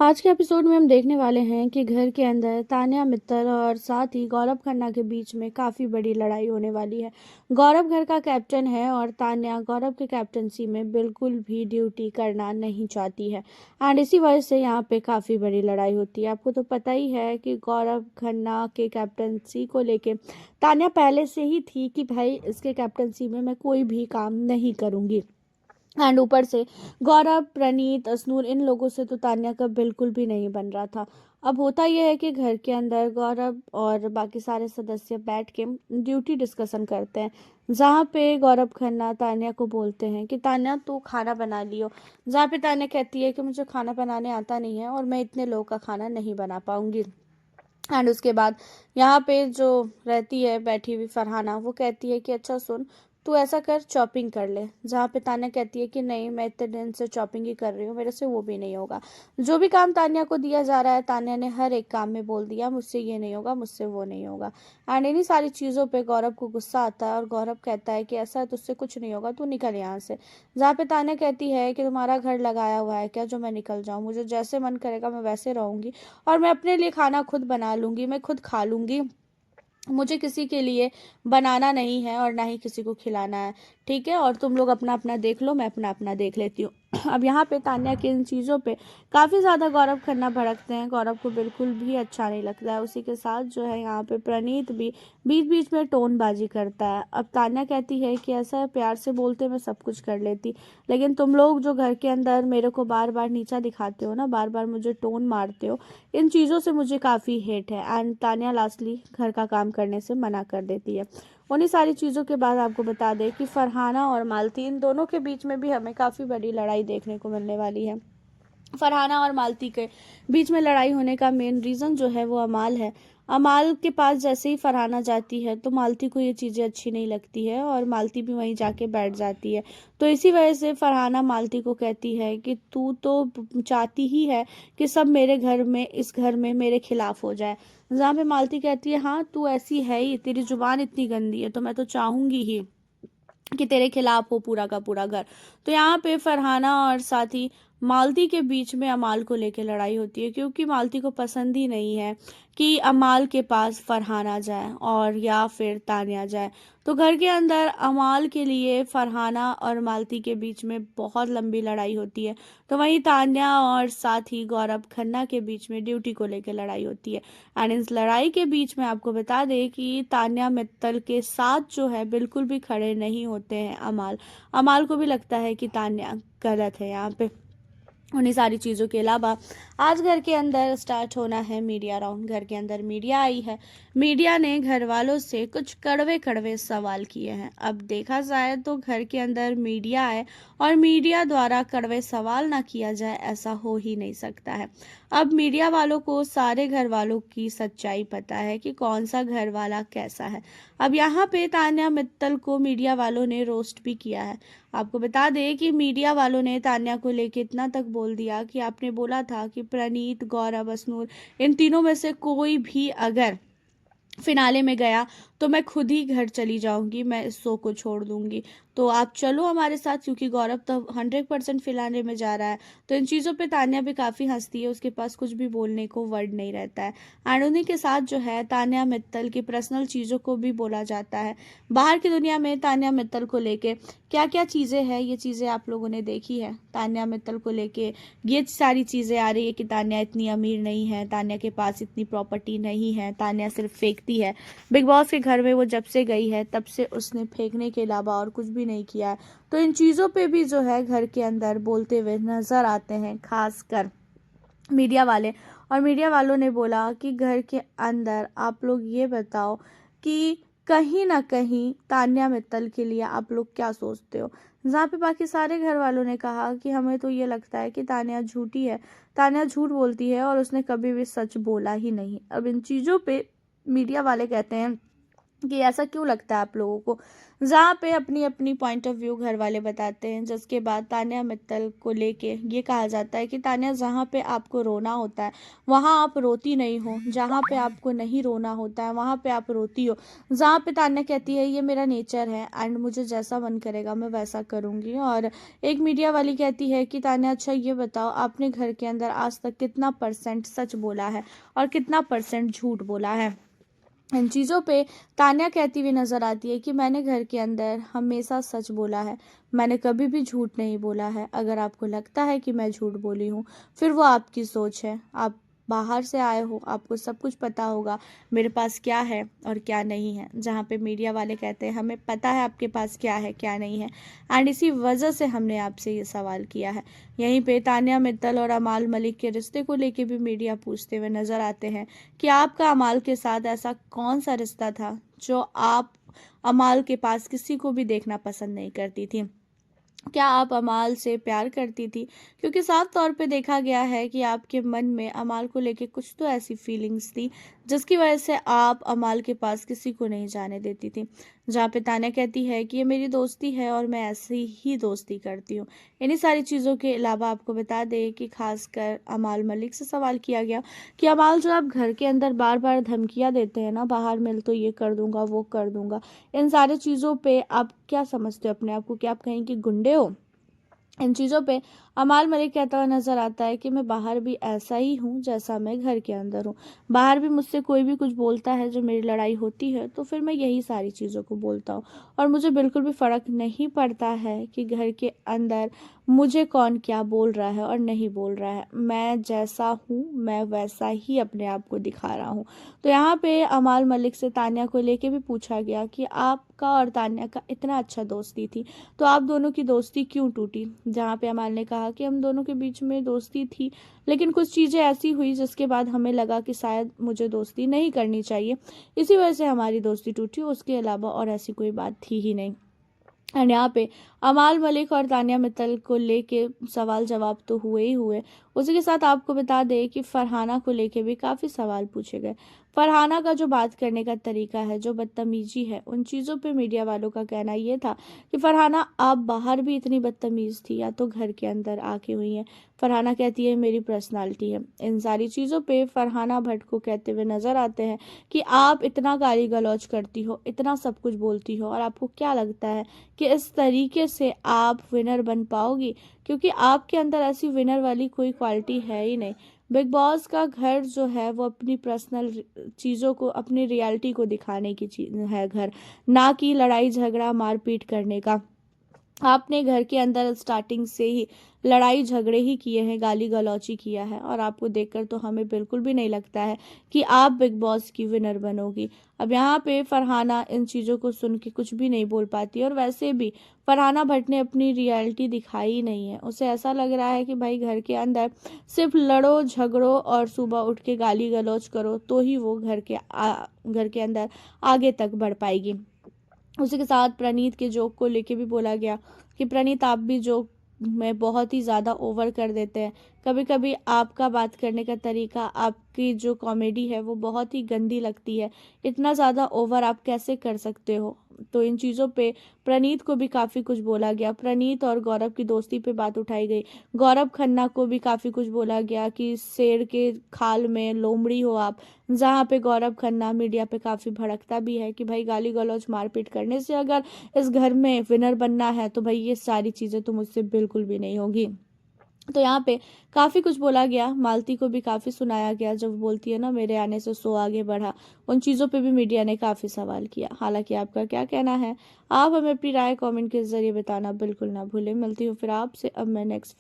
आज के एपिसोड में हम देखने वाले हैं कि घर के अंदर तान्या मित्तल और साथ ही गौरव खन्ना के बीच में काफ़ी बड़ी लड़ाई होने वाली है। गौरव घर का कैप्टन है और तान्या गौरव के कैप्टनसी में बिल्कुल भी ड्यूटी करना नहीं चाहती है एंड इसी वजह से यहाँ पे काफ़ी बड़ी लड़ाई होती है। आपको तो पता ही है कि गौरव खन्ना के कैप्टनसी को लेके तान्या पहले से ही थी कि भाई इसके कैप्टनसी में मैं कोई भी काम नहीं करूँगी एंड ऊपर से गौरव प्रणीत असनूर इन लोगों से तो तान्या का बिल्कुल भी नहीं बन रहा था। अब होता यह है कि घर के अंदर गौरव और बाकी सारे सदस्य बैठ के ड्यूटी डिस्कशन करते हैं, जहाँ पे गौरव खन्ना तान्या को बोलते हैं कि तान्या तू खाना बना लियो। जहाँ पे तान्या कहती है कि मुझे खाना बनाने आता नहीं है और मैं इतने लोगों का खाना नहीं बना पाऊंगी। एंड उसके बाद यहाँ पे जो रहती है बैठी हुई फरहाना, वो कहती है कि अच्छा सुन, तू ऐसा कर चॉपिंग कर ले। जहाँ पे तान्या कहती है कि नहीं, मैं इतने दिन से चॉपिंग ही कर रही हूँ, मेरे से वो भी नहीं होगा। जो भी काम तान्या को दिया जा रहा है, तान्या ने हर एक काम में बोल दिया मुझसे ये नहीं होगा, मुझसे वो नहीं होगा। एंड इन्हीं सारी चीज़ों पे गौरव को गुस्सा आता है और गौरव कहता है कि ऐसा तुझसे कुछ नहीं होगा, तू निकल यहाँ से। जहाँ पे तान्या कहती है कि तुम्हारा घर लगाया हुआ है क्या जो मैं निकल जाऊँ, मुझे जैसे मन करेगा मैं वैसे रहूँगी और मैं अपने लिए खाना खुद बना लूँगी, मैं खुद खा लूँगी, मुझे किसी के लिए बनाना नहीं है और ना ही किसी को खिलाना है। ठीक है, और तुम लोग अपना अपना देख लो, मैं अपना अपना देख लेती हूँ। अब यहाँ पे तान्या की इन चीज़ों पे काफ़ी ज़्यादा गौरव खन्ना भड़कते हैं। गौरव को बिल्कुल भी अच्छा नहीं लगता है। उसी के साथ जो है यहाँ पे प्रणीत भी बीच बीच में टोनबाजी करता है। अब तान्या कहती है कि ऐसा है, प्यार से बोलते मैं सब कुछ कर लेती, लेकिन तुम लोग जो घर के अंदर मेरे को बार बार नीचा दिखाते हो ना, बार बार मुझे टोन मारते हो, इन चीज़ों से मुझे काफ़ी हेट है। एंड तान्या लास्टली घर का काम करने से मना कर देती है। उन्हीं सारी चीज़ों के बाद आपको बता दें कि फरहाना और मालती इन दोनों के बीच में भी हमें काफ़ी बड़ी लड़ाई देखने को मिलने वाली है। फरहाना और मालती के बीच में लड़ाई होने का मेन रीज़न जो है वो अमाल है। अमाल के पास जैसे ही फरहाना जाती है तो मालती को ये चीज़ें अच्छी नहीं लगती है और मालती भी वहीं जाके बैठ जाती है। तो इसी वजह से फरहाना मालती को कहती है कि तू तो चाहती ही है कि सब मेरे घर में, इस घर में मेरे खिलाफ हो जाए। जहाँ पे मालती कहती है हाँ तू ऐसी है ही, तेरी जुबान इतनी गंदी है तो मैं तो चाहूंगी ही कि तेरे खिलाफ हो पूरा का पूरा घर। तो यहाँ पे फरहाना और साथी मालती के बीच में अमाल को लेके लड़ाई होती है, क्योंकि मालती को पसंद ही नहीं है कि अमाल के पास फरहाना जाए और या फिर तान्या जाए। तो घर के अंदर अमाल के लिए फरहाना और मालती के बीच में बहुत लंबी लड़ाई होती है। तो वहीं तान्या और साथ ही गौरव खन्ना के बीच में ड्यूटी को लेकर लड़ाई होती है। एंड इस लड़ाई के बीच में आपको बता दें कि तान्या मित्तल के साथ जो है बिल्कुल भी खड़े नहीं होते हैं अमाल। अमाल को भी लगता है कि तान्या गलत है यहाँ पे। उन्हीं सारी चीज़ों के अलावा आज घर के अंदर स्टार्ट होना है मीडिया राउंड। घर के अंदर मीडिया आई है। मीडिया ने घर वालों से कुछ कड़वे कड़वे सवाल किए हैं। अब देखा जाए तो घर के अंदर मीडिया है और मीडिया द्वारा कड़वे सवाल ना किया जाए ऐसा हो ही नहीं सकता है। अब मीडिया वालों को सारे घर वालों की सच्चाई पता है कि कौन सा घर वाला कैसा है। अब यहाँ पे तान्या मित्तल को मीडिया वालों ने रोस्ट भी किया है। आपको बता दें कि मीडिया वालों ने तान्या को लेके इतना तक बोल दिया कि आपने बोला था कि प्रणीत, गौरव, असनूर इन तीनों में से कोई भी अगर फिनाले में गया तो मैं खुद ही घर चली जाऊंगी, मैं इस शो को छोड़ दूंगी। तो आप चलो हमारे साथ, क्योंकि गौरव तो 100% फिनाले में जा रहा है। तो इन चीज़ों पे तान्या भी काफ़ी हंसती है, उसके पास कुछ भी बोलने को वर्ड नहीं रहता है। एंड उन्हीं के साथ जो है तान्या मित्तल की पर्सनल चीज़ों को भी बोला जाता है। बाहर की दुनिया में तान्या मित्तल को लेके क्या क्या चीज़ें हैं, ये चीज़ें आप लोगों ने देखी है। तान्या मित्तल को लेके ये सारी चीज़ें आ रही है कि तान्या इतनी अमीर नहीं है, तान्या के पास इतनी प्रॉपर्टी नहीं है, तान्या सिर्फ फेंकती है। बिग बॉस के घर में वो जब से गई है तब से उसने फेंकने के अलावा और कुछ भी नहीं किया है। तो इन चीज़ों पे भी जो है घर के अंदर बोलते हुए नजर आते हैं, खासकर मीडिया वाले। और मीडिया वालों ने बोला कि घर के अंदर आप लोग ये बताओ कि कहीं ना कहीं तान्या मित्तल के लिए आप लोग क्या सोचते हो। जहाँ पे बाकी सारे घर वालों ने कहा कि हमें तो ये लगता है कि तान्या झूठी है, तान्या झूठ बोलती है और उसने कभी भी सच बोला ही नहीं। अब इन चीज़ों पे मीडिया वाले कहते हैं कि ऐसा क्यों लगता है आप लोगों को। जहाँ पे अपनी अपनी पॉइंट ऑफ व्यू घर वाले बताते हैं, जिसके बाद तान्या मित्तल को लेके ये कहा जाता है कि तान्या, जहाँ पे आपको रोना होता है वहाँ आप रोती नहीं हो, जहाँ पे आपको नहीं रोना होता है वहाँ पे आप रोती हो। जहाँ पे तान्या कहती है ये मेरा नेचर है एंड मुझे जैसा मन करेगा मैं वैसा करूँगी। और एक मीडिया वाली कहती है कि तान्या, अच्छा ये बताओ आपने घर के अंदर आज तक कितना % सच बोला है और कितना % झूठ बोला है। इन चीज़ों पे तान्या कहती हुई नज़र आती है कि मैंने घर के अंदर हमेशा सच बोला है, मैंने कभी भी झूठ नहीं बोला है। अगर आपको लगता है कि मैं झूठ बोली हूँ, फिर वो आपकी सोच है। आप बाहर से आए हो, आपको सब कुछ पता होगा मेरे पास क्या है और क्या नहीं है। जहाँ पे मीडिया वाले कहते हैं हमें पता है आपके पास क्या है क्या नहीं है, एंड इसी वजह से हमने आपसे ये सवाल किया है। यहीं पे तान्या मित्तल और अमाल मलिक के रिश्ते को लेके भी मीडिया पूछते हुए नजर आते हैं कि आपका अमाल के साथ ऐसा कौन सा रिश्ता था जो आप अमाल के पास किसी को भी देखना पसंद नहीं करती थी। क्या आप अमाल से प्यार करती थी? क्योंकि साफ तौर पे देखा गया है कि आपके मन में अमाल को लेके कुछ तो ऐसी फीलिंग्स थी जिसकी वजह से आप अमाल के पास किसी को नहीं जाने देती थी। जहाँ पे तान्या कहती है कि ये मेरी दोस्ती है और मैं ऐसी ही दोस्ती करती हूँ। इन्हीं सारी चीज़ों के अलावा आपको बता दें कि खासकर अमाल मलिक से सवाल किया गया कि अमाल, जो आप घर के अंदर बार बार धमकियाँ देते हैं ना, बाहर मिल तो ये कर दूंगा वो कर दूंगा, इन सारी चीज़ों पे आप क्या समझते हो अपने आप को? क्या आप कहीं के गुंडे हो? इन चीज़ों पे अमाल मलिक कहता हुआ नजर आता है कि मैं बाहर भी ऐसा ही हूँ जैसा मैं घर के अंदर हूँ। बाहर भी मुझसे कोई भी कुछ बोलता है, जो मेरी लड़ाई होती है तो फिर मैं यही सारी चीज़ों को बोलता हूँ और मुझे बिल्कुल भी फर्क नहीं पड़ता है कि घर के अंदर मुझे कौन क्या बोल रहा है और नहीं बोल रहा है। मैं जैसा हूँ मैं वैसा ही अपने आप को दिखा रहा हूँ। तो यहाँ पे अमाल मलिक से तान्या को लेके भी पूछा गया कि आपका और तान्या का इतना अच्छा दोस्ती थी तो आप दोनों की दोस्ती क्यों टूटी। जहाँ पे अमाल ने कहा कि हम दोनों के बीच में दोस्ती थी, लेकिन कुछ चीज़ें ऐसी हुई जिसके बाद हमें लगा कि शायद मुझे दोस्ती नहीं करनी चाहिए, इसी वजह से हमारी दोस्ती टूटी, उसके अलावा और ऐसी कोई बात थी ही नहीं। एंड यहाँ पे अमाल मलिक और तान्या मित्तल को लेके सवाल जवाब तो हुए ही हुए, उसी के साथ आपको बता दें कि फरहाना को लेके भी काफ़ी सवाल पूछे गए। फरहाना का जो बात करने का तरीका है, जो बदतमीजी है, उन चीज़ों पे मीडिया वालों का कहना ये था कि फरहाना, आप बाहर भी इतनी बदतमीज़ थी या तो घर के अंदर आके हुई हैं। फरहाना कहती है मेरी पर्सनालिटी है। इन सारी चीज़ों पे फरहाना भट्ट को कहते हुए नज़र आते हैं कि आप इतना गाली गलौज करती हो, इतना सब कुछ बोलती हो, और आपको क्या लगता है कि इस तरीके से आप विनर बन पाओगी? क्योंकि आपके अंदर ऐसी विनर वाली कोई क्वालिटी है ही नहीं। बिग बॉस का घर जो है वो अपनी पर्सनल चीज़ों को, अपनी रियलिटी को दिखाने की चीज है घर, ना कि लड़ाई झगड़ा मारपीट करने का। आपने घर के अंदर स्टार्टिंग से ही लड़ाई झगड़े ही किए हैं, गाली गलौची किया है, और आपको देखकर तो हमें बिल्कुल भी नहीं लगता है कि आप बिग बॉस की विनर बनोगी। अब यहाँ पे फरहाना इन चीज़ों को सुन के कुछ भी नहीं बोल पाती, और वैसे भी फरहाना भट्ट ने अपनी रियलिटी दिखाई ही नहीं है। उसे ऐसा लग रहा है कि भाई घर के अंदर सिर्फ लड़ो झगड़ो और सुबह उठ के गाली गलौज करो तो ही वो घर के अंदर आगे तक बढ़ पाएगी। उसी के साथ प्रणीत के जोक को लेके भी बोला गया कि प्रणीत, आप भी जोक में बहुत ही ज़्यादा ओवर कर देते हैं। कभी कभी आपका बात करने का तरीका, आपकी जो कॉमेडी है वो बहुत ही गंदी लगती है। इतना ज़्यादा ओवर आप कैसे कर सकते हो? तो इन चीज़ों पे प्रणीत को भी काफ़ी कुछ बोला गया। प्रणीत और गौरव की दोस्ती पे बात उठाई गई। गौरव खन्ना को भी काफ़ी कुछ बोला गया कि शेर के खाल में लोमड़ी हो आप। जहाँ पे गौरव खन्ना मीडिया पे काफ़ी भड़कता भी है कि भाई गाली गलौज मारपीट करने से अगर इस घर में विनर बनना है तो भाई ये सारी चीज़ें तो मुझसे बिल्कुल भी नहीं होगी। तो यहाँ पे काफ़ी कुछ बोला गया। मालती को भी काफ़ी सुनाया गया जब बोलती है ना, मेरे आने से 100 आगे बढ़ा। उन चीज़ों पे भी मीडिया ने काफ़ी सवाल किया। हालांकि आपका क्या कहना है, आप हमें अपनी राय कमेंट के जरिए बताना बिल्कुल ना भूलें। मिलती हूँ फिर आपसे अब मैं नेक्स्ट